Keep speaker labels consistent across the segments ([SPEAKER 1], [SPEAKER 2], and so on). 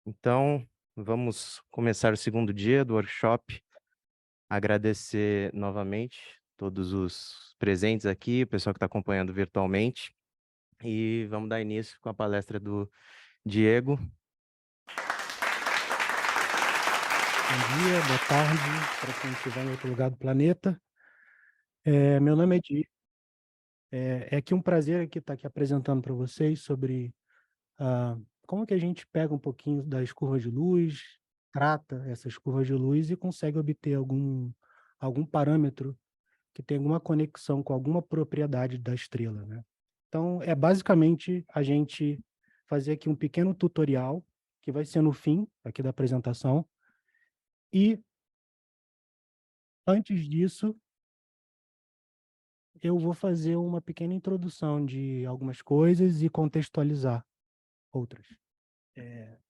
[SPEAKER 1] Então, vamos começar o segundo dia do workshop. Agradecer novamente todos os presentes aqui, o pessoal que está acompanhando virtualmente. E vamos dar início com a palestra do Diego.
[SPEAKER 2] Bom dia, boa tarde, para quem estiver em outro lugar do planeta. Meu nome é Di. É aqui um prazer estar aqui apresentando para vocês sobre como que a gente pega um pouquinho das curvas de luz, trata essas curvas de luz e consegue obter algum parâmetro que tem alguma conexão com alguma propriedade da estrela, né? Então, é basicamente a gente fazer aqui um pequeno tutorial, que vai ser no fim aqui da apresentação, e antes disso, eu vou fazer uma pequena introdução de algumas coisas e contextualizar outras.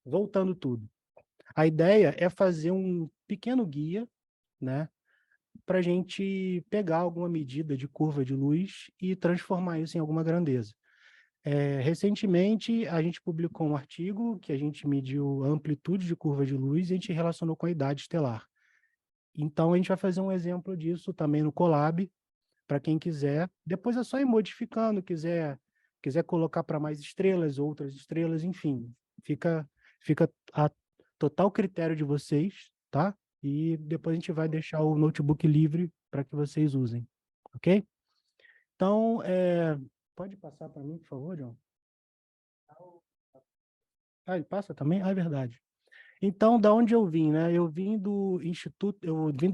[SPEAKER 2] Voltando tudo. A ideia é fazer um pequeno guia, né, para a gente pegar alguma medida de curva de luz e transformar isso em alguma grandeza. Recentemente, a gente publicou um artigo que a gente mediu a amplitude de curva de luz e a gente relacionou com a idade estelar. Então, a gente vai fazer um exemplo disso também no Colab, para quem quiser. Depois é só ir modificando, quiser colocar para mais estrelas, outras estrelas, enfim. Fica a total critério de vocês, tá? E depois a gente vai deixar o notebook livre para que vocês usem, ok? Então, pode passar para mim, por favor, John? Ah, ele passa também? Ah, é verdade. Então, da onde eu vim, né? Eu vim do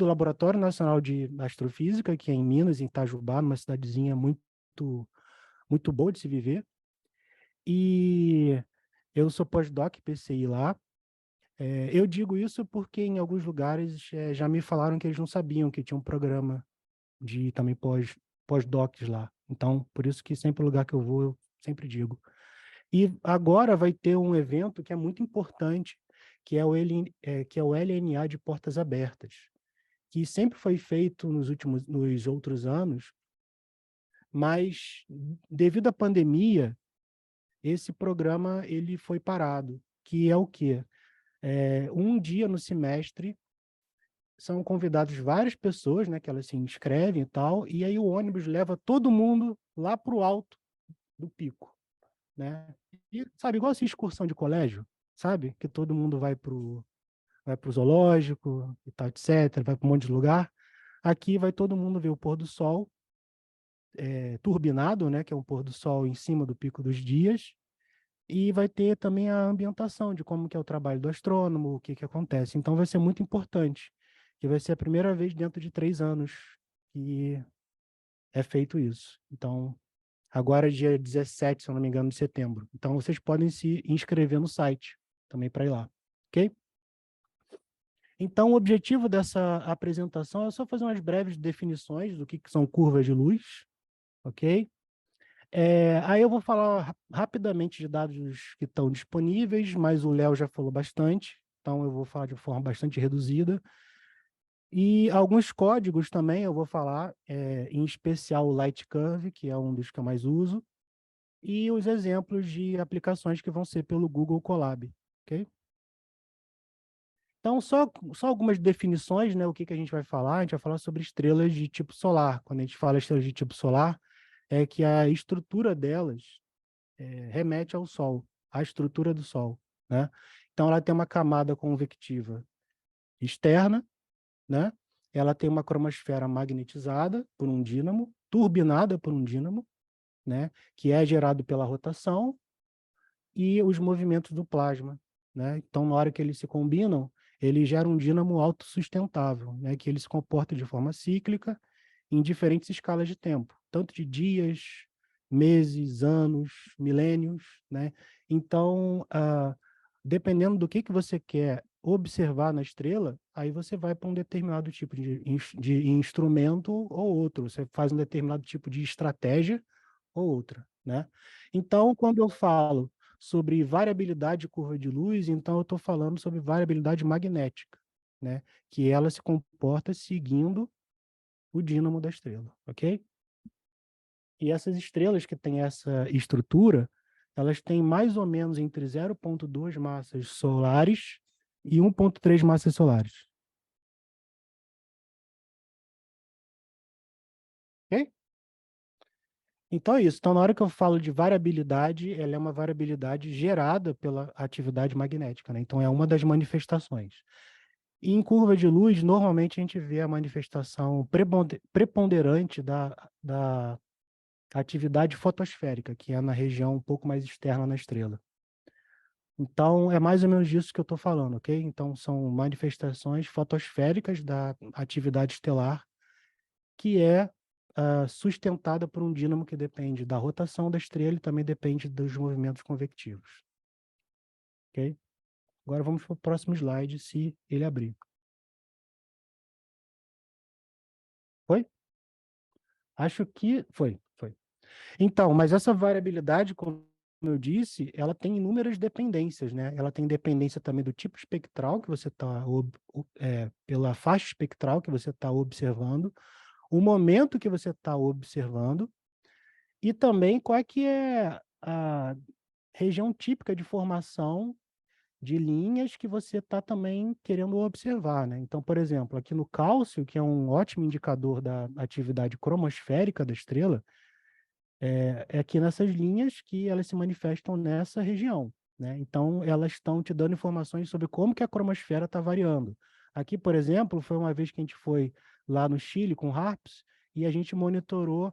[SPEAKER 2] Laboratório Nacional de Astrofísica, que é em Minas, em Itajubá, numa cidadezinha muito boa de se viver. E eu sou pós-doc PCI lá. Eu digo isso porque em alguns lugares já me falaram que eles não sabiam que tinha um programa de também pós-docs lá. Então, por isso que sempre lugar que eu vou, eu sempre digo. E agora vai ter um evento que é muito importante, que é o LNA de Portas Abertas, que sempre foi feito nos outros anos, mas devido à pandemia, esse programa ele foi parado, que é o quê? Um dia no semestre são convidados várias pessoas, né, que elas se inscrevem e tal, e aí o ônibus leva todo mundo lá para o alto do pico, né? E, sabe, igual essa excursão de colégio, sabe? Que todo mundo vai pro zoológico e tal, etc., vai para um monte de lugar. Aqui vai todo mundo ver o pôr do sol, turbinado, né, que é um pôr do sol em cima do pico dos dias, e vai ter também a ambientação de como que é o trabalho do astrônomo, o que que acontece. Então vai ser muito importante, que vai ser a primeira vez dentro de 3 anos que é feito isso. Então, agora é dia 17, se eu não me engano, de setembro. Então, vocês podem se inscrever no site também para ir lá, ok? Então, o objetivo dessa apresentação é só fazer umas breves definições do que são curvas de luz, ok? Aí eu vou falar rapidamente de dados que estão disponíveis, mas o Léo já falou bastante, então eu vou falar de forma bastante reduzida. E alguns códigos também eu vou falar, em especial o Light Curve, que é um dos que eu mais uso, e os exemplos de aplicações que vão ser pelo Google Colab, ok? Então, só algumas definições, né? O que a gente vai falar? A gente vai falar sobre estrelas de tipo solar. Quando a gente fala estrelas de tipo solar, é que a estrutura delas remete ao Sol, à estrutura do Sol, né? Então, ela tem uma camada convectiva externa, né? Ela tem uma cromosfera magnetizada por um dínamo, turbinada por um dínamo, né? Que é gerado pela rotação e os movimentos do plasma, né? Então, na hora que eles se combinam, ele gera um dínamo autossustentável, né? Que ele se comporta de forma cíclica em diferentes escalas de tempo, tanto de dias, meses, anos, milênios, né? Então, dependendo do que você quer observar na estrela, aí você vai para um determinado tipo de instrumento ou outro, você faz um determinado tipo de estratégia ou outra, né? Então, quando eu falo sobre variabilidade de curva de luz, então eu estou falando sobre variabilidade magnética, né? Que ela se comporta seguindo o dínamo da estrela, ok? E essas estrelas que têm essa estrutura, elas têm mais ou menos entre 0,2 massas solares e 1,3 massas solares. Ok? Então é isso. Então, na hora que eu falo de variabilidade, ela é uma variabilidade gerada pela atividade magnética, né? Então, é uma das manifestações. E em curva de luz, normalmente a gente vê a manifestação preponderante da atividade fotosférica, que é na região um pouco mais externa na estrela. Então, é mais ou menos disso que eu estou falando, ok? Então, são manifestações fotosféricas da atividade estelar, que é sustentada por um dínamo que depende da rotação da estrela e também depende dos movimentos convectivos. Ok? Agora vamos para o próximo slide, se ele abrir. Foi? Acho que foi. Então, mas essa variabilidade, como eu disse, ela tem inúmeras dependências, né? Ela tem dependência também do tipo espectral que você está, pela faixa espectral que você está observando, o momento que você está observando, e também qual é que é a região típica de formação de linhas que você está também querendo observar, né? Então, por exemplo, aqui no cálcio, que é um ótimo indicador da atividade cromosférica da estrela, é aqui nessas linhas que elas se manifestam nessa região, né? Então, elas estão te dando informações sobre como que a cromosfera está variando. Aqui, por exemplo, foi uma vez que a gente foi lá no Chile com HARPS e a gente monitorou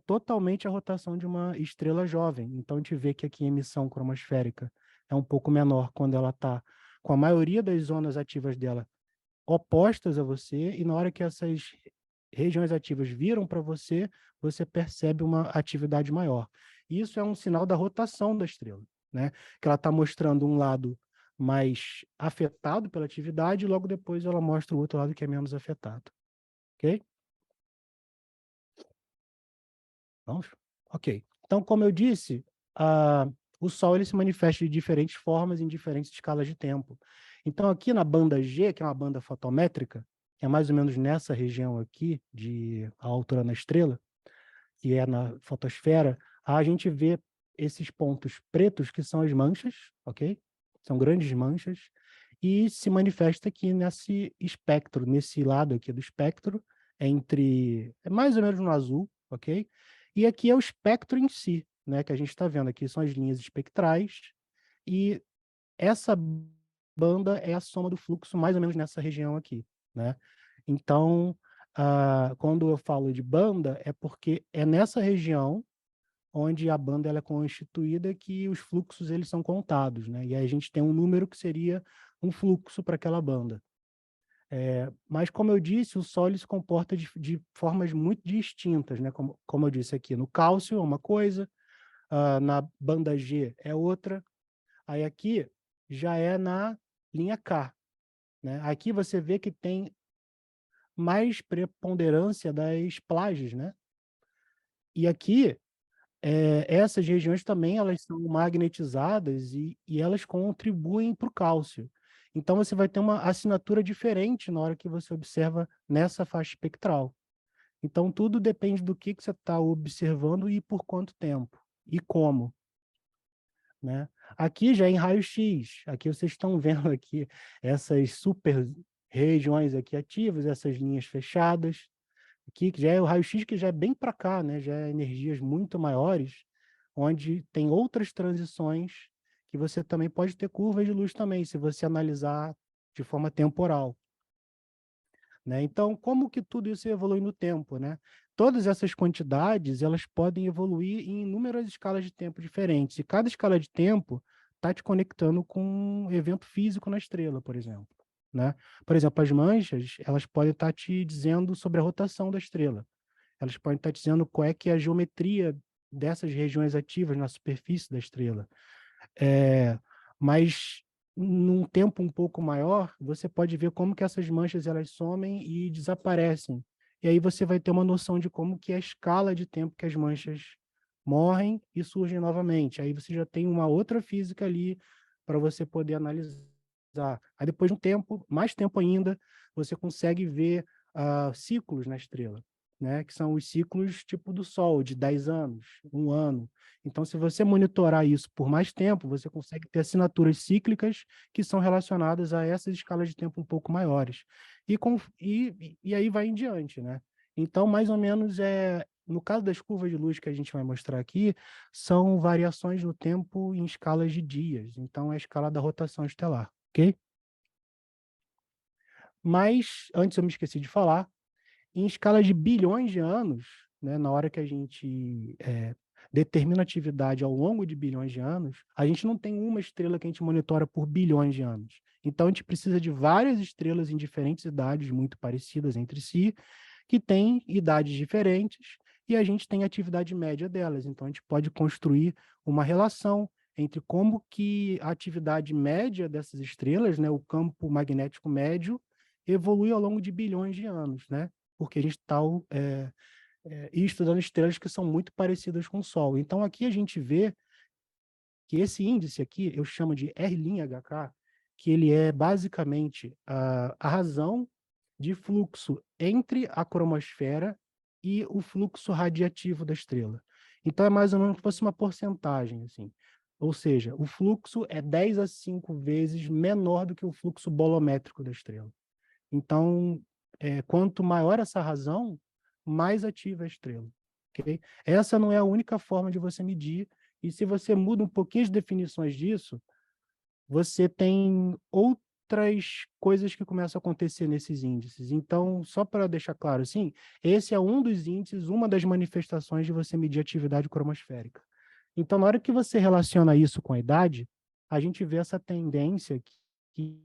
[SPEAKER 2] totalmente a rotação de uma estrela jovem. Então, a gente vê que aqui a emissão cromosférica é um pouco menor quando ela está com a maioria das zonas ativas dela opostas a você, e na hora que essas regiões ativas viram para você, você percebe uma atividade maior. Isso é um sinal da rotação da estrela, né? Que ela está mostrando um lado mais afetado pela atividade, e logo depois ela mostra o outro lado que é menos afetado. Ok? Vamos? Ok. Então, como eu disse, o Sol ele se manifesta de diferentes formas em diferentes escalas de tempo. Então, aqui na banda G, que é uma banda fotométrica, que é mais ou menos nessa região aqui, de a altura na estrela, que é na fotosfera, a gente vê esses pontos pretos, que são as manchas, ok? São grandes manchas, e se manifesta aqui nesse espectro, nesse lado aqui do espectro, é mais ou menos no azul, ok? E aqui é o espectro em si, né, que a gente está vendo aqui, são as linhas espectrais, e essa banda é a soma do fluxo mais ou menos nessa região aqui, né? Então, quando eu falo de banda, é porque é nessa região onde a banda ela é constituída que os fluxos eles são contados, né? E aí a gente tem um número que seria um fluxo para aquela banda. Mas, como eu disse, o Sol ele se comporta de formas muito distintas, né? Como eu disse aqui, no cálcio é uma coisa, na banda G é outra, aí aqui já é na linha K, né? Aqui você vê que tem mais preponderância das plages, né? E aqui, essas regiões também elas são magnetizadas e elas contribuem para o cálcio. Então, você vai ter uma assinatura diferente na hora que você observa nessa faixa espectral. Então, tudo depende do que você está observando e por quanto tempo e como, né? Aqui já é em raio-x, aqui vocês estão vendo aqui essas super regiões aqui ativas, essas linhas fechadas, aqui que já é o raio-x que já é bem para cá, né? Já é energias muito maiores, onde tem outras transições que você também pode ter curvas de luz também, se você analisar de forma temporal, né? Então, como que tudo isso evolui no tempo, né? Todas essas quantidades, elas podem evoluir em inúmeras escalas de tempo diferentes, e cada escala de tempo está te conectando com um evento físico na estrela, por exemplo, né? Por exemplo, as manchas, elas podem estar te dizendo sobre a rotação da estrela. Elas podem estar te dizendo qual é que é a geometria dessas regiões ativas na superfície da estrela. Mas num tempo um pouco maior, você pode ver como que essas manchas elas somem e desaparecem. E aí você vai ter uma noção de como que é a escala de tempo que as manchas morrem e surgem novamente. Aí você já tem uma outra física ali para você poder analisar. Aí depois de um tempo, mais tempo ainda, você consegue ver ciclos na estrela. né, que são os ciclos tipo do Sol, de 10 anos, 1 ano. Então, se você monitorar isso por mais tempo, você consegue ter assinaturas cíclicas que são relacionadas a essas escalas de tempo um pouco maiores. E aí vai em diante, né? Então, mais ou menos, no caso das curvas de luz que a gente vai mostrar aqui, são variações no tempo em escalas de dias. Então, é a escala da rotação estelar, ok? Mas, antes eu me esqueci de falar, em escala de bilhões de anos, né, na hora que a gente determina a atividade ao longo de bilhões de anos, a gente não tem uma estrela que a gente monitora por bilhões de anos. Então, a gente precisa de várias estrelas em diferentes idades, muito parecidas entre si, que têm idades diferentes, e a gente tem a atividade média delas. Então, a gente pode construir uma relação entre como que a atividade média dessas estrelas, né, o campo magnético médio, evolui ao longo de bilhões de anos, né? Porque a gente está estudando estrelas que são muito parecidas com o Sol. Então, aqui a gente vê que esse índice aqui, eu chamo de R'(HK), que ele é basicamente a razão de fluxo entre a cromosfera e o fluxo radiativo da estrela. Então, é mais ou menos como se fosse uma porcentagem, assim. Ou seja, o fluxo é 10 a 5 vezes menor do que o fluxo bolométrico da estrela. Então, quanto maior essa razão, mais ativa é a estrela. Okay? Essa não é a única forma de você medir, e se você muda um pouquinho as definições disso, você tem outras coisas que começam a acontecer nesses índices. Então, só para deixar claro, assim, esse é um dos índices, uma das manifestações de você medir atividade cromosférica. Então, na hora que você relaciona isso com a idade, a gente vê essa tendência que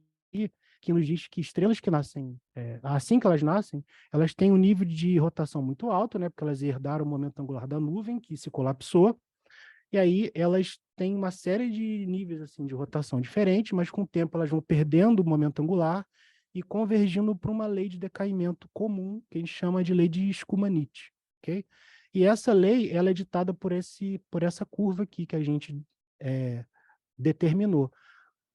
[SPEAKER 2] nos diz que estrelas que nascem, assim que elas nascem, elas têm um nível de rotação muito alto, né, porque elas herdaram o momento angular da nuvem, que se colapsou, e aí elas têm uma série de níveis assim de rotação diferentes, mas com o tempo elas vão perdendo o momento angular e convergindo para uma lei de decaimento comum, que a gente chama de lei de Schumann-Nitz, ok? E essa lei, ela é ditada por essa curva aqui que a gente determinou.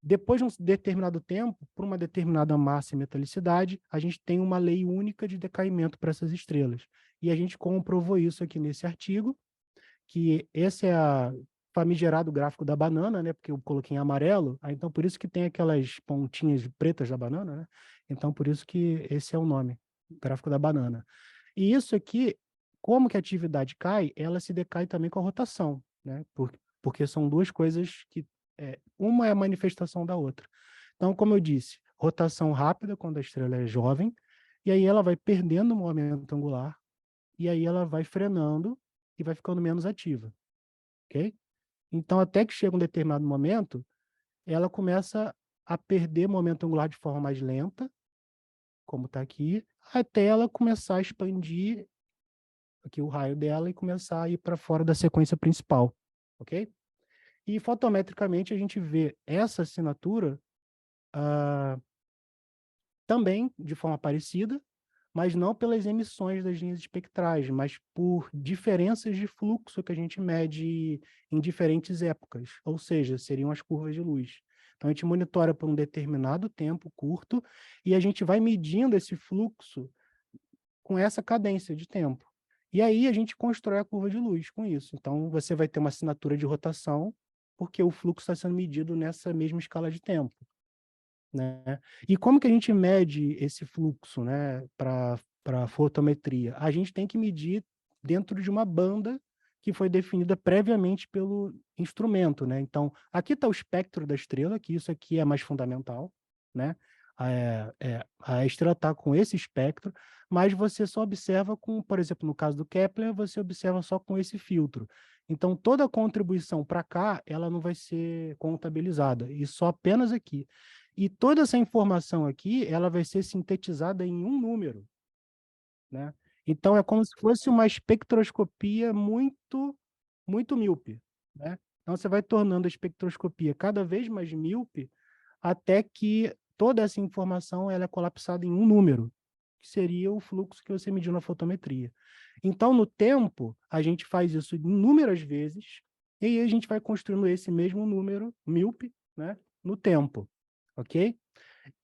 [SPEAKER 2] Depois de um determinado tempo, por uma determinada massa e metalicidade, a gente tem uma lei única de decaimento para essas estrelas. E a gente comprovou isso aqui nesse artigo, que esse é a famigerado gráfico da banana, né? Porque eu coloquei em amarelo, então por isso que tem aquelas pontinhas pretas da banana, né? Então por isso que esse é o nome, gráfico da banana. E isso aqui, como que a atividade cai, ela se decai também com a rotação, né? Porque são duas coisas que uma é a manifestação da outra. Então, como eu disse, rotação rápida quando a estrela é jovem, e aí ela vai perdendo o momento angular, e aí ela vai frenando e vai ficando menos ativa, ok? Então, até que chega um determinado momento, ela começa a perder momento angular de forma mais lenta, como está aqui, até ela começar a expandir aqui o raio dela e começar a ir para fora da sequência principal, ok? E fotometricamente a gente vê essa assinatura também de forma parecida, mas não pelas emissões das linhas espectrais, mas por diferenças de fluxo que a gente mede em diferentes épocas, ou seja, seriam as curvas de luz. Então, a gente monitora por um determinado tempo curto e a gente vai medindo esse fluxo com essa cadência de tempo. E aí a gente constrói a curva de luz com isso. Então, você vai ter uma assinatura de rotação, porque o fluxo está sendo medido nessa mesma escala de tempo, né? E como que a gente mede esse fluxo, né, para fotometria? A gente tem que medir dentro de uma banda que foi definida previamente pelo instrumento, né? Então, aqui está o espectro da estrela, que isso aqui é mais fundamental, né? A estrela está com esse espectro, mas você só observa com, por exemplo, no caso do Kepler, você observa só com esse filtro. Então, toda a contribuição para cá, ela não vai ser contabilizada, e só apenas aqui. E toda essa informação aqui, ela vai ser sintetizada em um número, né? Então, é como se fosse uma espectroscopia muito míope, né? Então, você vai tornando a espectroscopia cada vez mais míope até que toda essa informação ela é colapsada em um número, que seria o fluxo que você mediu na fotometria. Então, no tempo, a gente faz isso inúmeras vezes, e aí a gente vai construindo esse mesmo número míope, né, no tempo, ok?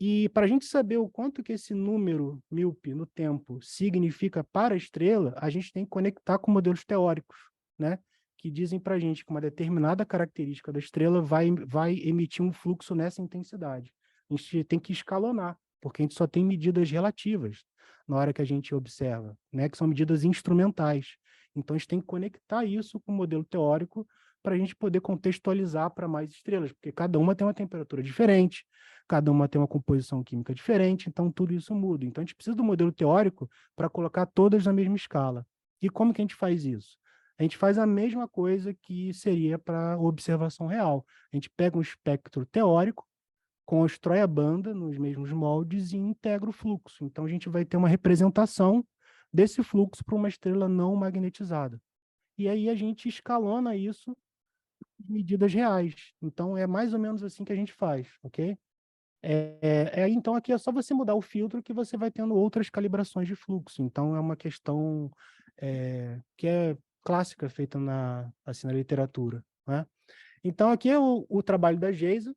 [SPEAKER 2] E para a gente saber o quanto que esse número míope no tempo significa para a estrela, a gente tem que conectar com modelos teóricos, né? Que dizem para a gente que uma determinada característica da estrela vai emitir um fluxo nessa intensidade. A gente tem que escalonar, porque a gente só tem medidas relativas na hora que a gente observa, né? Que são medidas instrumentais. Então, a gente tem que conectar isso com o modelo teórico para a gente poder contextualizar para mais estrelas, porque cada uma tem uma temperatura diferente, cada uma tem uma composição química diferente, então tudo isso muda. Então a gente precisa do modelo teórico para colocar todas na mesma escala. E como que a gente faz isso? A gente faz a mesma coisa que seria para observação real. A gente pega um espectro teórico, constrói a banda nos mesmos moldes e integra o fluxo. Então a gente vai ter uma representação desse fluxo para uma estrela não magnetizada. E aí a gente escalona isso em medidas reais. Então é mais ou menos assim que a gente faz, ok? Então, aqui é só você mudar o filtro que você vai tendo outras calibrações de fluxo. Então, é uma questão que é clássica, feita assim, na literatura, né? Então, aqui é o trabalho da Geisa,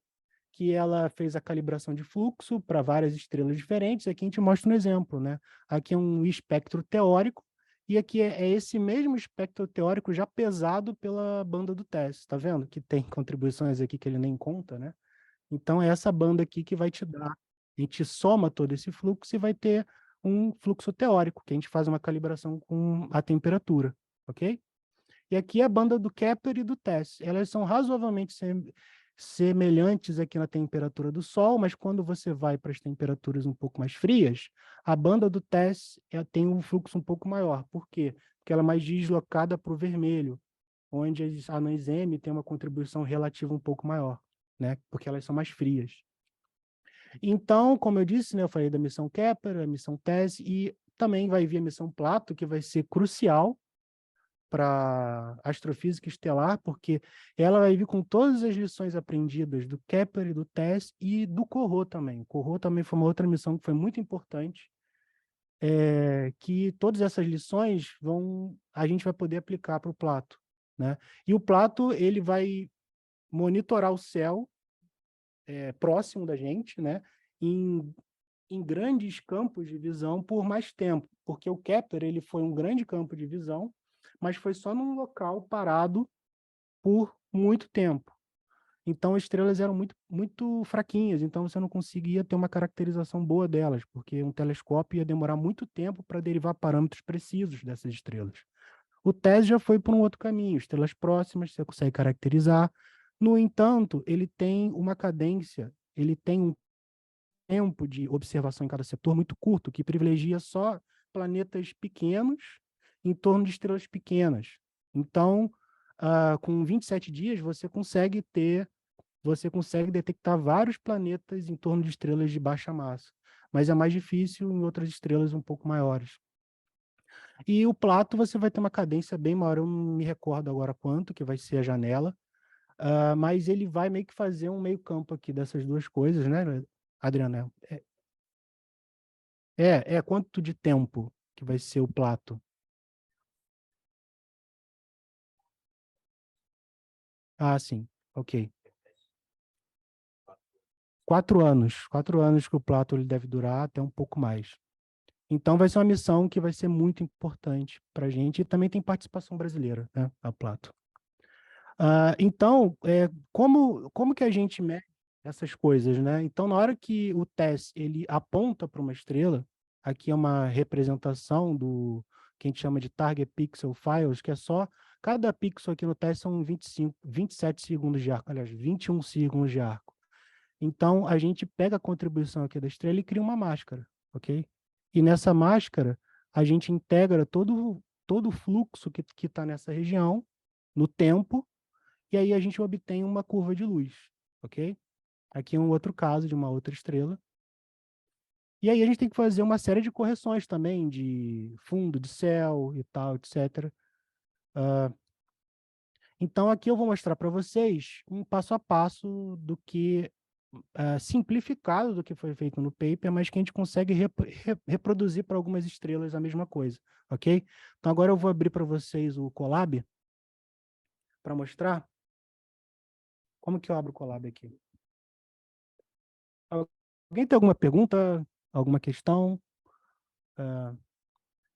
[SPEAKER 2] que ela fez a calibração de fluxo para várias estrelas diferentes. Aqui a gente mostra um exemplo, né? Aqui é um espectro teórico, e aqui é esse mesmo espectro teórico já pesado pela banda do TESS, tá vendo? Que tem contribuições aqui que ele nem conta, né? Então, é essa banda aqui que vai te dar. A gente soma todo esse fluxo e vai ter um fluxo teórico, que a gente faz uma calibração com a temperatura, ok? E aqui é a banda do Kepler e do TESS. Elas são razoavelmente semelhantes aqui na temperatura do Sol, mas quando você vai para as temperaturas um pouco mais frias, a banda do TESS tem um fluxo um pouco maior. Por quê? Porque ela é mais deslocada para o vermelho, onde as anãs M têm uma contribuição relativa um pouco maior, né? Porque elas são mais frias. Então, como eu disse, né, eu falei da missão Kepler, a missão TESS, e também vai vir a missão Plato, que vai ser crucial para astrofísica estelar, porque ela vai vir com todas as lições aprendidas do Kepler e do TESS e do Corot também. O Corot também foi uma outra missão que foi muito importante, que todas essas lições a gente vai poder aplicar para o Plato, né? E o Plato, ele vai monitorar o céu próximo da gente, né? Em grandes campos de visão por mais tempo, porque o Kepler ele foi um grande campo de visão, mas foi só num local parado por muito tempo. Então, as estrelas eram muito, muito fraquinhas, então você não conseguia ter uma caracterização boa delas, porque um telescópio ia demorar muito tempo para derivar parâmetros precisos dessas estrelas. O TESS já foi por um outro caminho, estrelas próximas, você consegue caracterizar. No entanto, ele tem uma cadência, ele tem um tempo de observação em cada setor muito curto, que privilegia só planetas pequenos em torno de estrelas pequenas. Então, com 27 dias, você consegue detectar vários planetas em torno de estrelas de baixa massa, mas é mais difícil em outras estrelas um pouco maiores. E o Plato, você vai ter uma cadência bem maior, eu não me recordo agora quanto, que vai ser a janela, mas ele vai meio que fazer um meio campo aqui dessas duas coisas, né, Adriana? Quanto de tempo que vai ser o Plato? Ah, sim, ok. 4 anos. 4 anos que o Plato ele deve durar, até um pouco mais. Então vai ser uma missão que vai ser muito importante para a gente e também tem participação brasileira, né, a Plato. Então, como que a gente mede essas coisas, né? Então, na hora que o TESS ele aponta para uma estrela, aqui é uma representação do que a gente chama de Target Pixel Files, que é só cada pixel aqui no TESS são 27 segundos de arco, aliás, 21 segundos de arco. Então, a gente pega a contribuição aqui da estrela e cria uma máscara, ok? E nessa máscara, a gente integra todo o fluxo que está nessa região, no tempo, e aí a gente obtém uma curva de luz, ok? Aqui é um outro caso de uma outra estrela. E aí a gente tem que fazer uma série de correções também, de fundo de céu e tal, etc. Então aqui eu vou mostrar para vocês um passo a passo do que simplificado do que foi feito no paper, mas que a gente consegue reproduzir para algumas estrelas a mesma coisa, ok? Então agora eu vou abrir para vocês o Colab para mostrar como que eu abro o Colab aqui. Alguém tem alguma pergunta, alguma questão?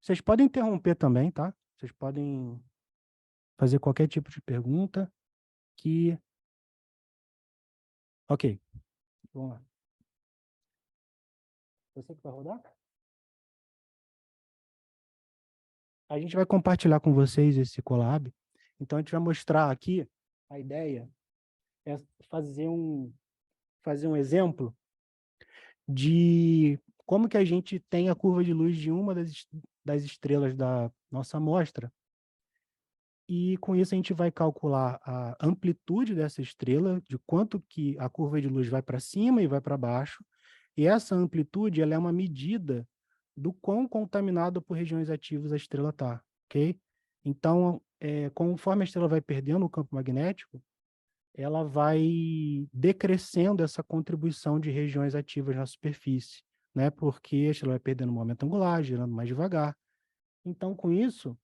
[SPEAKER 2] Vocês podem interromper também, tá? Vocês podem fazer qualquer tipo de pergunta que... Ok, vamos lá. Você que vai rodar? A gente vai compartilhar com vocês esse Colab. Então, a gente vai mostrar aqui, a ideia é fazer um exemplo de como que a gente tem a curva de luz de uma das estrelas da nossa amostra. E com isso a gente vai calcular a amplitude dessa estrela, de quanto que a curva de luz vai para cima e vai para baixo. E essa amplitude ela é uma medida do quão contaminado por regiões ativas a estrela está, ok? Então, conforme a estrela vai perdendo o campo magnético, ela vai decrescendo essa contribuição de regiões ativas na superfície, né? Porque a estrela vai perdendo o momento angular, girando mais devagar. Então, com isso,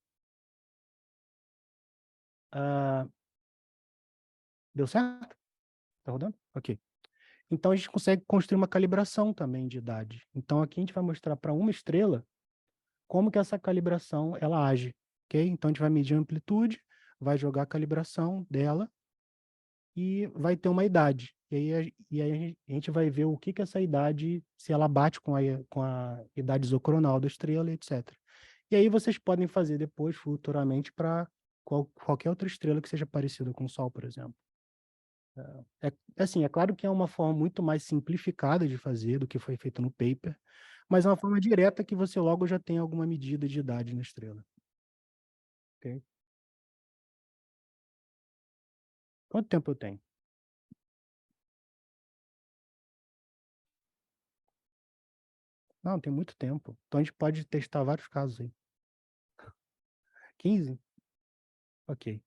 [SPEAKER 2] deu certo? Tá rodando? Ok. Então, a gente consegue construir uma calibração também de idade. Então, aqui a gente vai mostrar para uma estrela como que essa calibração ela age, ok? Então, a gente vai medir a amplitude, vai jogar a calibração dela e vai ter uma idade. E aí a gente vai ver o que essa idade, se ela bate com a idade isocronal da estrela, etc. E aí vocês podem fazer depois, futuramente, para qualquer outra estrela que seja parecida com o Sol, por exemplo. Assim, é claro que é uma forma muito mais simplificada de fazer do que foi feito no paper, mas é uma forma direta que você logo já tem alguma medida de idade na estrela. Ok? Quanto tempo eu tenho? Não, tem muito tempo. Então a gente pode testar vários casos aí. 15? Ok.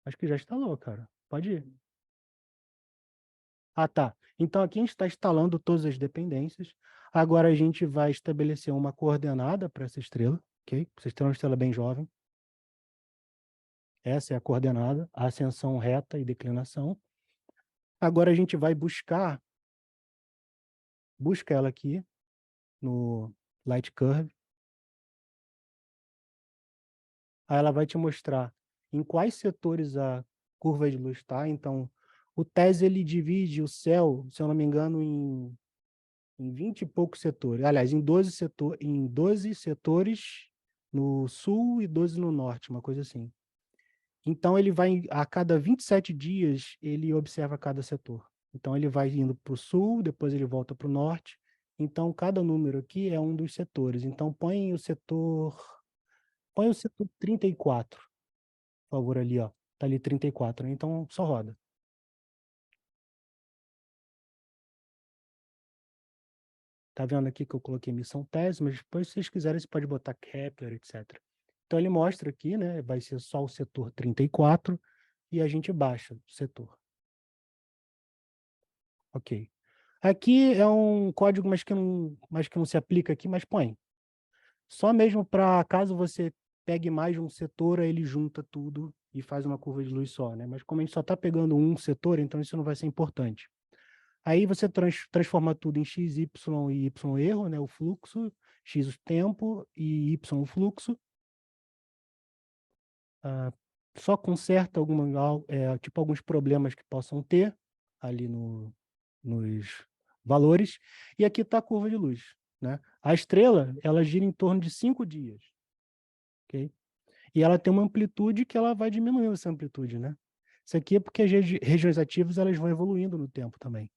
[SPEAKER 2] Acho que já instalou, cara. Pode ir. Ah, tá. Então aqui a gente está instalando todas as dependências. Agora a gente vai estabelecer uma coordenada para essa estrela, ok? Vocês têm uma estrela bem jovem. Essa é a coordenada, a ascensão reta e declinação. Agora a gente vai busca ela aqui no Light Curve. Aí ela vai te mostrar em quais setores a curva de luz está. Então, o TESS ele divide o céu, se eu não me engano, em 20 e poucos setores. Aliás, em 12 setores no sul e 12 no norte, uma coisa assim. Então, ele vai, a cada 27 dias, ele observa cada setor. Então, ele vai indo para o sul, depois ele volta para o norte. Então, cada número aqui é um dos setores. Então, põe o setor 34, por favor, ali, ó. Tá ali 34, né? Então, só roda. Tá vendo aqui que eu coloquei missão TESS, mas depois, se vocês quiserem, você pode botar Kepler, etc. Então, ele mostra aqui, né? Vai ser só o setor 34 e a gente baixa o setor. Ok. Aqui é um código, mas que não se aplica aqui, mas põe. Só mesmo para caso você pegue mais de um setor, aí ele junta tudo e faz uma curva de luz só, né? Mas como a gente só está pegando um setor, então isso não vai ser importante. Aí você transforma tudo em x, y e y erro, né? O fluxo, x o tempo e y o fluxo. Só conserta tipo alguns problemas que possam ter ali nos valores. E aqui está a curva de luz, né? A estrela, ela gira em torno de 5 dias, ok? E ela tem uma amplitude que ela vai diminuindo essa amplitude, né? Isso aqui é porque as regiões ativas elas vão evoluindo no tempo também.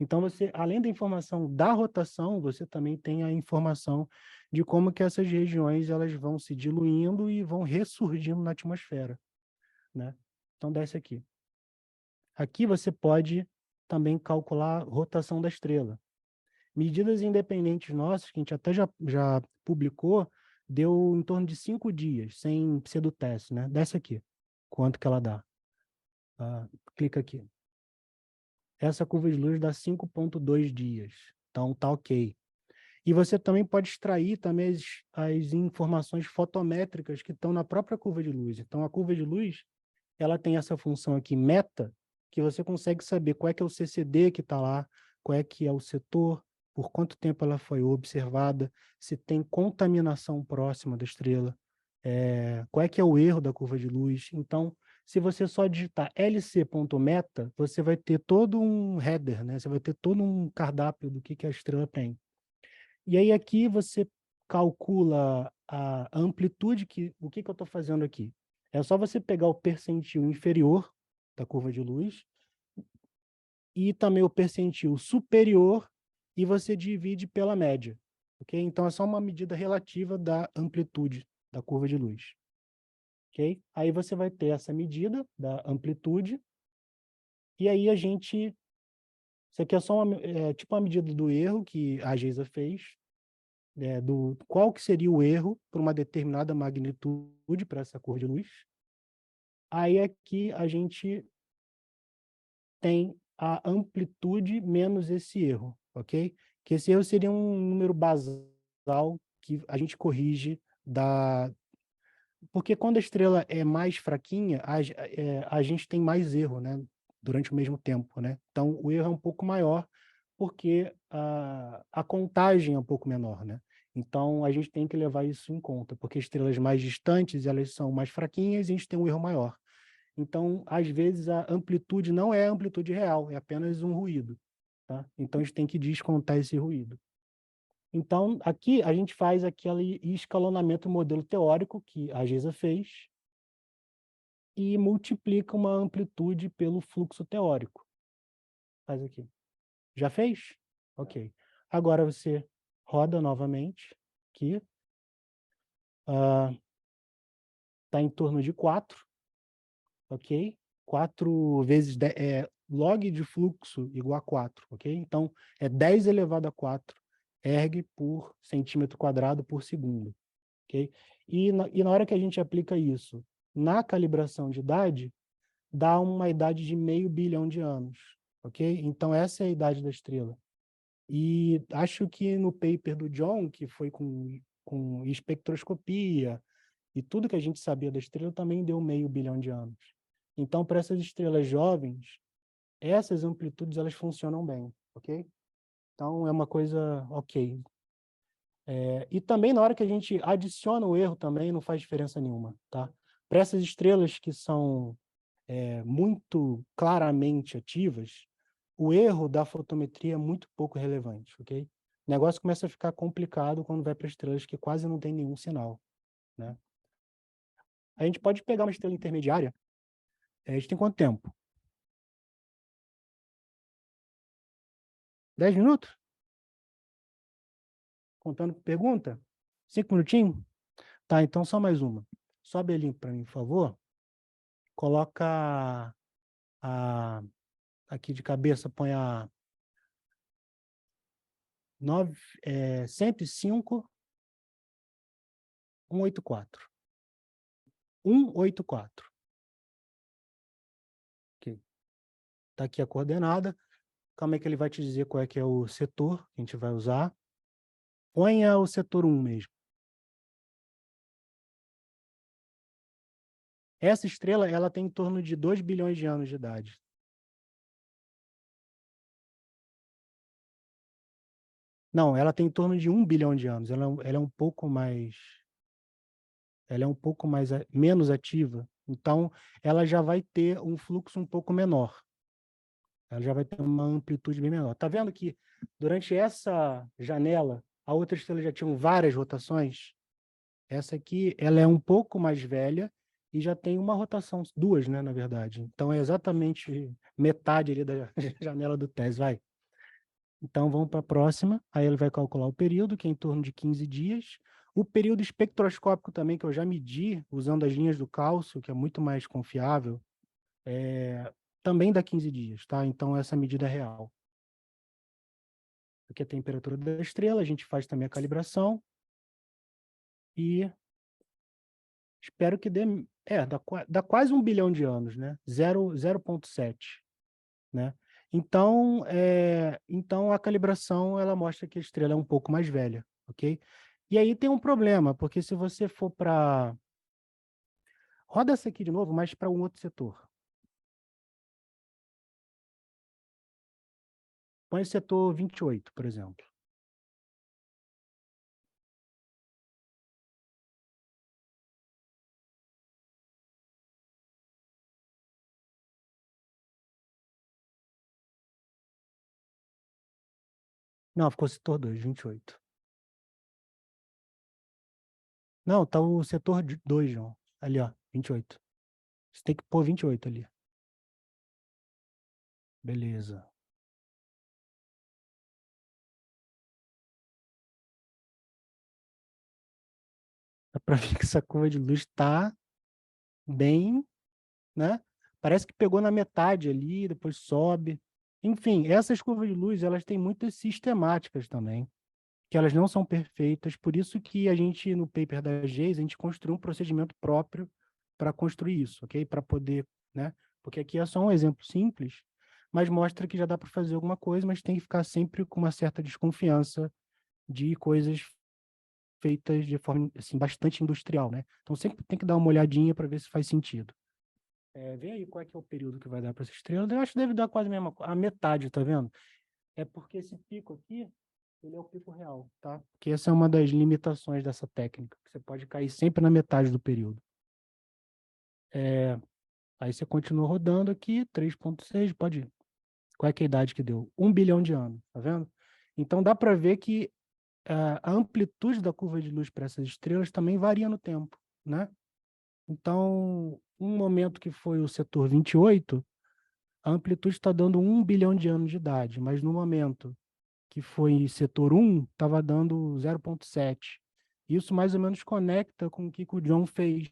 [SPEAKER 2] Então, você, além da informação da rotação, você também tem a informação de como que essas regiões elas vão se diluindo e vão ressurgindo na atmosfera, né? Então, desce aqui. Aqui você pode também calcular a rotação da estrela. Medidas independentes nossas, que a gente até já publicou, deu em torno de 5 dias, sem pseudoteste, né? Desce aqui. Quanto que ela dá? Clica aqui. Essa curva de luz dá 5,2 dias. Então, tá ok. E você também pode extrair também as informações fotométricas que estão na própria curva de luz. Então, a curva de luz, ela tem essa função aqui, meta, que você consegue saber qual é que é o CCD que está lá, qual é que é o setor, por quanto tempo ela foi observada, se tem contaminação próxima da estrela, qual é que é o erro da curva de luz. Então, se você só digitar lc.meta, você vai ter todo um header, né? Você vai ter todo um cardápio do que a estrela tem. E aí aqui você calcula a amplitude, o que eu estou fazendo aqui? É só você pegar o percentil inferior da curva de luz e também o percentil superior e você divide pela média, ok? Então é só uma medida relativa da amplitude da curva de luz, ok? Aí você vai ter essa medida da amplitude e aí isso aqui é só tipo uma medida do erro que a Geisa fez, qual que seria o erro para uma determinada magnitude para essa cor de luz. Aí aqui a gente tem a amplitude menos esse erro, ok? Que esse erro seria um número basal que a gente corrige porque quando a estrela é mais fraquinha, a gente tem mais erro, né? Durante o mesmo tempo, né? Então, o erro é um pouco maior porque a contagem é um pouco menor, né? Então, a gente tem que levar isso em conta, porque estrelas mais distantes, elas são mais fraquinhas e a gente tem um erro maior. Então, às vezes, a amplitude não é a amplitude real, é apenas um ruído, tá? Então, a gente tem que descontar esse ruído. Então, aqui a gente faz aquele escalonamento modelo teórico que a Geisa fez e multiplica uma amplitude pelo fluxo teórico. Faz aqui. Já fez? Ok. Agora você roda novamente aqui. Está em torno de 4, ok? 4 vezes log de fluxo igual a 4, ok? Então, é 10 elevado a 4 erg por centímetro quadrado por segundo. Okay? E na hora que a gente aplica isso na calibração de idade, dá uma idade de 500 milhão de anos. Ok? Então, essa é a idade da estrela. E acho que no paper do John, que foi com espectroscopia e tudo que a gente sabia da estrela, também deu 500 milhão de anos. Então, para essas estrelas jovens, essas amplitudes elas funcionam bem. Ok? Então, é uma coisa ok. E também na hora que a gente adiciona o erro também não faz diferença nenhuma, tá? Para essas estrelas que são muito claramente ativas, o erro da fotometria é muito pouco relevante, ok? O negócio começa a ficar complicado quando vai para estrelas que quase não tem nenhum sinal, né? A gente pode pegar uma estrela intermediária. A gente tem quanto tempo? 10 minutos? Contando pergunta? 5 minutinhos? Tá, então só mais uma. Sobe ali para mim, por favor. Coloca aqui de cabeça, põe a 105, 184. 184. Ok. Tá aqui a coordenada. Calma aí que ele vai te dizer qual é que é o setor que a gente vai usar. Ponha o setor 1 mesmo. Essa estrela, ela tem em torno de 2 bilhões de anos de idade. Não, ela tem em torno de 1 bilhão de anos. Ela é um pouco mais... Ela é um pouco menos ativa. Então, ela já vai ter um fluxo um pouco menor. Ela já vai ter uma amplitude bem menor. Tá vendo que durante essa janela, a outra estrela já tinha várias rotações? Essa aqui, ela é um pouco mais velha e já tem uma rotação, duas, né, na verdade. Então, é exatamente metade ali da janela do TESS, vai. Então, vamos para a próxima. Aí ele vai calcular o período, que é em torno de 15 dias. O período espectroscópico também, que eu já medi, usando as linhas do cálcio, que é muito mais confiável, também dá 15 dias, tá? Então, essa medida é real. Aqui é a temperatura da estrela, a gente faz também a calibração. E espero que dê... dá quase 1 bilhão de anos, né? 0,7, né? Então a calibração ela mostra que a estrela é um pouco mais velha, ok? E aí tem um problema, porque se você for para... Roda essa aqui de novo, mas para um outro setor. Põe o setor 28, por exemplo. Não, ficou setor 2, 28. Não, tá o setor 2, João. Ali, ó, 28. Você tem que pôr 28 ali. Beleza. Dá para ver que essa curva de luz está bem, né? Parece que pegou na metade ali, depois sobe. Enfim, essas curvas de luz, elas têm muitas sistemáticas também, que elas não são perfeitas, por isso que a gente, no paper da Geis, a gente construiu um procedimento próprio para construir isso, ok? Para poder, né? Porque aqui é só um exemplo simples, mas mostra que já dá para fazer alguma coisa, mas tem que ficar sempre com uma certa desconfiança de coisas feitas de forma, assim, bastante industrial, né? Então sempre tem que dar uma olhadinha para ver se faz sentido. Vê aí qual é que é o período que vai dar para essa estrela. Eu acho que deve dar quase a mesma coisa, a metade, tá vendo? É porque esse pico aqui, ele é o pico real, tá? Que essa é uma das limitações dessa técnica, que você pode cair sempre na metade do período. Aí você continua rodando aqui, 3,6, pode ir. Qual é que é a idade que deu? 1 bilhão de anos, tá vendo? Então dá para ver que a amplitude da curva de luz para essas estrelas também varia no tempo, né? Então, um momento que foi o setor 28, a amplitude está dando 1 bilhão de anos de idade, mas no momento que foi setor 1, estava dando 0,7. Isso mais ou menos conecta com o que o John fez,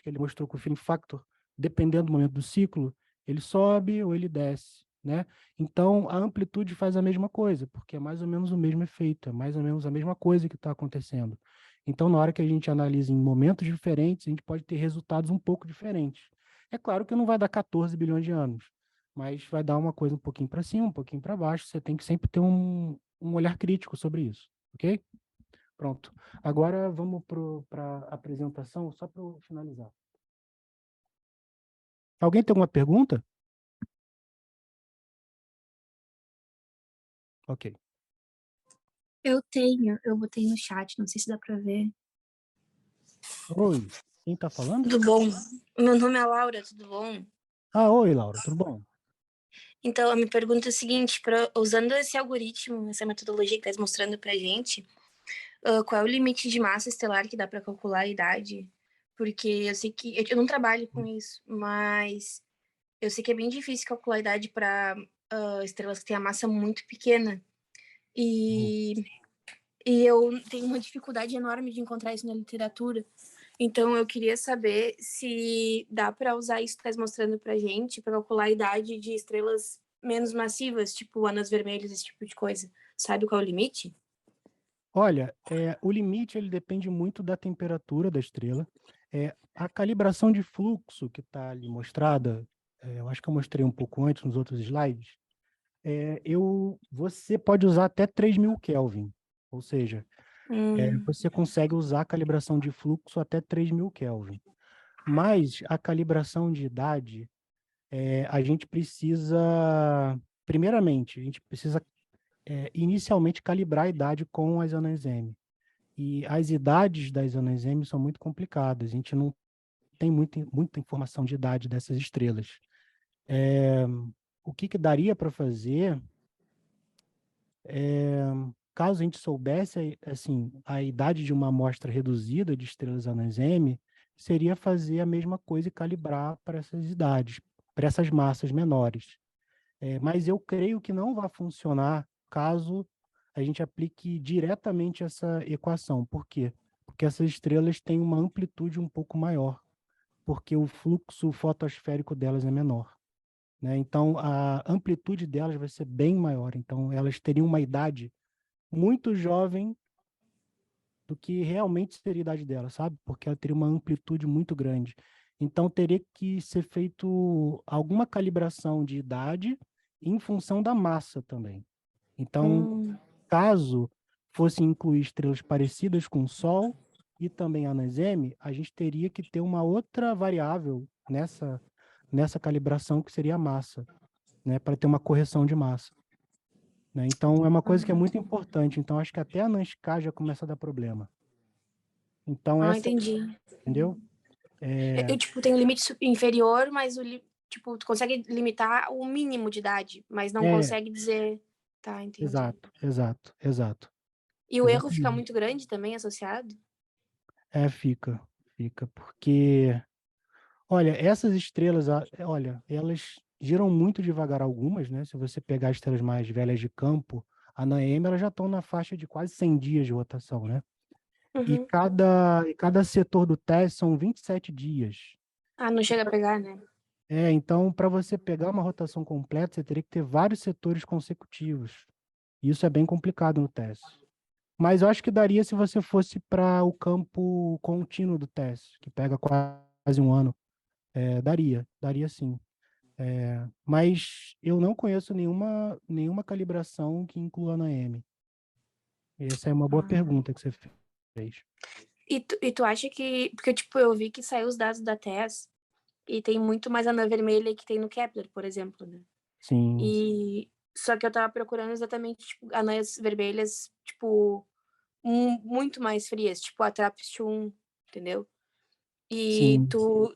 [SPEAKER 2] que ele mostrou que o filling factor, dependendo do momento do ciclo, ele sobe ou ele desce, né? Então, a amplitude faz a mesma coisa, porque é mais ou menos o mesmo efeito, é mais ou menos a mesma coisa que está acontecendo. Então, na hora que a gente analisa em momentos diferentes, a gente pode ter resultados um pouco diferentes. É claro que não vai dar 14 bilhões de anos, mas vai dar uma coisa um pouquinho para cima, um pouquinho para baixo. Você tem que sempre ter um olhar crítico sobre isso, ok? Pronto. Agora vamos para a apresentação, só para finalizar. Alguém tem alguma pergunta? Ok.
[SPEAKER 3] Eu tenho, eu botei no chat, não sei se dá para ver.
[SPEAKER 2] Oi, quem está falando?
[SPEAKER 3] Tudo bom? Meu nome é Laura, tudo bom?
[SPEAKER 2] Ah, oi, Laura, tudo bom?
[SPEAKER 3] Então, a minha pergunta é a seguinte, usando esse algoritmo, essa metodologia que está mostrando para a gente, qual é o limite de massa estelar que dá para calcular a idade? Porque eu sei que, eu não trabalho com isso, mas eu sei que é bem difícil calcular a idade para estrelas que têm a massa muito pequena. E eu tenho uma dificuldade enorme de encontrar isso na literatura. Então, eu queria saber se dá para usar isso que estás mostrando para gente, para calcular a idade de estrelas menos massivas, tipo anãs vermelhas, esse tipo de coisa. Sabe qual é o limite?
[SPEAKER 2] Olha, o limite ele depende muito da temperatura da estrela. A calibração de fluxo que está ali mostrada, eu acho que eu mostrei um pouco antes nos outros slides, você pode usar até 3.000 Kelvin, ou seja, você consegue usar a calibração de fluxo até 3.000 Kelvin. Mas a calibração de idade, a gente precisa, primeiramente, a gente precisa inicialmente calibrar a idade com as anãs M. E as idades das anãs M são muito complicadas, a gente não tem muita informação de idade dessas estrelas. O que daria para fazer, caso a gente soubesse assim, a idade de uma amostra reduzida de estrelas anãs M, seria fazer a mesma coisa e calibrar para essas idades, para essas massas menores. Mas eu creio que não vai funcionar caso a gente aplique diretamente essa equação. Por quê? Porque essas estrelas têm uma amplitude um pouco maior, porque o fluxo fotosférico delas é menor, né? Então, a amplitude delas vai ser bem maior. Então, elas teriam uma idade muito jovem do que realmente seria a idade dela, sabe? Porque ela teria uma amplitude muito grande. Então, teria que ser feito alguma calibração de idade em função da massa também. Então, caso fosse incluir estrelas parecidas com o Sol e também anas M, a gente teria que ter uma outra variável nessa calibração, que seria a massa, né, para ter uma correção de massa. Né? Então, é uma coisa que é muito importante. Então, acho que até a anãs K já começa a dar problema. Então, essa,
[SPEAKER 3] Entendi.
[SPEAKER 2] entendeu?
[SPEAKER 3] Eu, tipo, tenho limite inferior, mas tipo, tu consegue limitar o mínimo de idade, mas não consegue dizer. Tá, entendi.
[SPEAKER 2] Exato.
[SPEAKER 3] E o erro fica
[SPEAKER 2] Exatamente.
[SPEAKER 3] muito grande também associado?
[SPEAKER 2] Fica, porque, olha, essas estrelas, olha, elas giram muito devagar algumas, né? Se você pegar estrelas mais velhas de campo, a NAM, elas já estão na faixa de quase 100 dias de rotação, né? E cada setor do teste são 27 dias.
[SPEAKER 3] Não chega a pegar, né?
[SPEAKER 2] Então, para você pegar uma rotação completa, você teria que ter vários setores consecutivos. Isso é bem complicado no teste. Mas eu acho que daria se você fosse para o campo contínuo do teste, que pega quase um ano. Daria sim. Mas eu não conheço nenhuma calibração que inclua na M. Essa é uma boa pergunta que você fez.
[SPEAKER 3] E tu acha que... Porque, tipo, eu vi que saiu os dados da TESS e tem muito mais anã vermelha que tem no Kepler, por exemplo, né?
[SPEAKER 2] Sim.
[SPEAKER 3] Só que eu tava procurando exatamente, tipo, anãs vermelhas, tipo, muito mais frias, tipo a TRAPPIST-1, entendeu? E
[SPEAKER 2] Sim.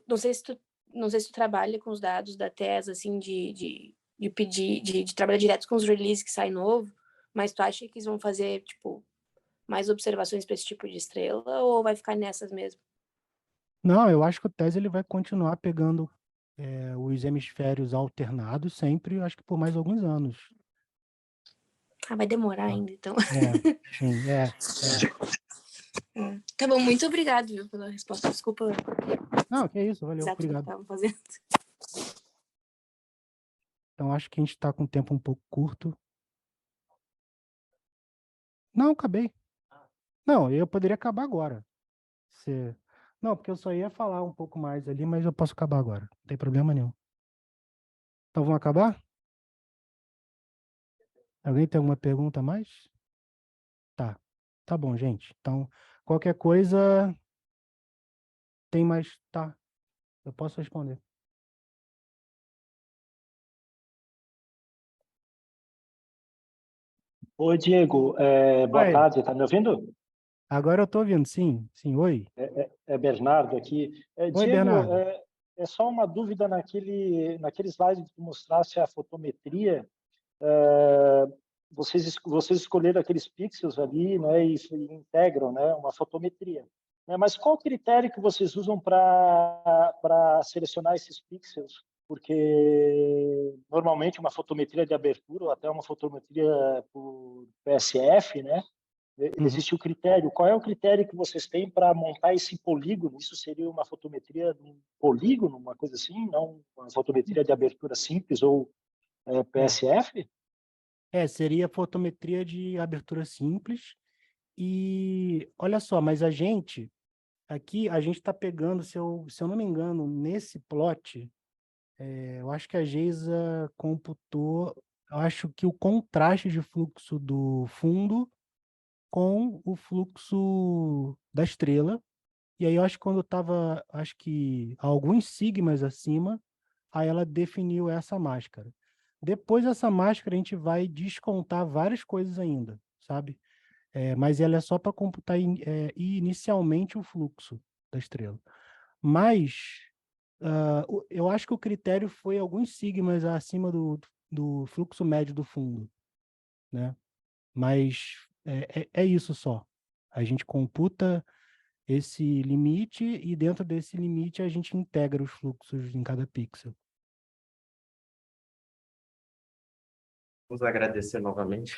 [SPEAKER 3] não sei se tu trabalha com os dados da TESS, assim, de pedir, de trabalhar direto com os releases que saem novo, mas tu acha que eles vão fazer, tipo, mais observações para esse tipo de estrela ou vai ficar nessas mesmo?
[SPEAKER 2] Não, eu acho que o TESS ele vai continuar pegando os hemisférios alternados sempre, acho que por mais alguns anos.
[SPEAKER 3] Vai demorar ainda, então.
[SPEAKER 2] Sim.
[SPEAKER 3] Tá bom, muito obrigado, viu, pela resposta. Desculpa.
[SPEAKER 2] Não, que isso, valeu,
[SPEAKER 3] Exato o que
[SPEAKER 2] obrigado.
[SPEAKER 3] estavam fazendo.
[SPEAKER 2] Então, acho que a gente está com o tempo um pouco curto. Não, acabei. Não, eu poderia acabar agora. Não, porque eu só ia falar um pouco mais ali, mas eu posso acabar agora. Não tem problema nenhum. Então, vamos acabar? Alguém tem alguma pergunta a mais? Tá bom, gente. Então, qualquer coisa, tem mais... Tá, eu posso responder.
[SPEAKER 4] Oi, Diego, boa
[SPEAKER 2] Oi,
[SPEAKER 4] tarde, tá me ouvindo?
[SPEAKER 2] agora eu tô ouvindo, sim, oi.
[SPEAKER 4] É Bernardo aqui.
[SPEAKER 2] Oi,
[SPEAKER 4] Diego,
[SPEAKER 2] Bernardo.
[SPEAKER 4] é só uma dúvida naquele slide que tu mostrasse a fotometria, vocês escolheram aqueles pixels ali, né, e integram, né, uma fotometria. Né, mas qual o critério que vocês usam para selecionar esses pixels? Porque normalmente uma fotometria de abertura ou até uma fotometria por PSF, né, existe o critério. Qual é o critério que vocês têm para montar esse polígono? Isso seria uma fotometria de um polígono, uma coisa assim, não uma fotometria de abertura simples ou PSF?
[SPEAKER 2] Seria fotometria de abertura simples. E olha só, mas aqui a gente está pegando, se eu não me engano, nesse plot, eu acho que a Geisa computou, eu acho que o contraste de fluxo do fundo com o fluxo da estrela. E aí eu acho que quando estava, acho que alguns sigmas acima, aí ela definiu essa máscara. Depois dessa máscara a gente vai descontar várias coisas ainda, sabe? Mas ela é só para computar inicialmente o fluxo da estrela. Mas eu acho que o critério foi alguns sigmas acima do fluxo médio do fundo, né? Mas é isso só. A gente computa esse limite e dentro desse limite a gente integra os fluxos em cada pixel.
[SPEAKER 1] Vamos agradecer novamente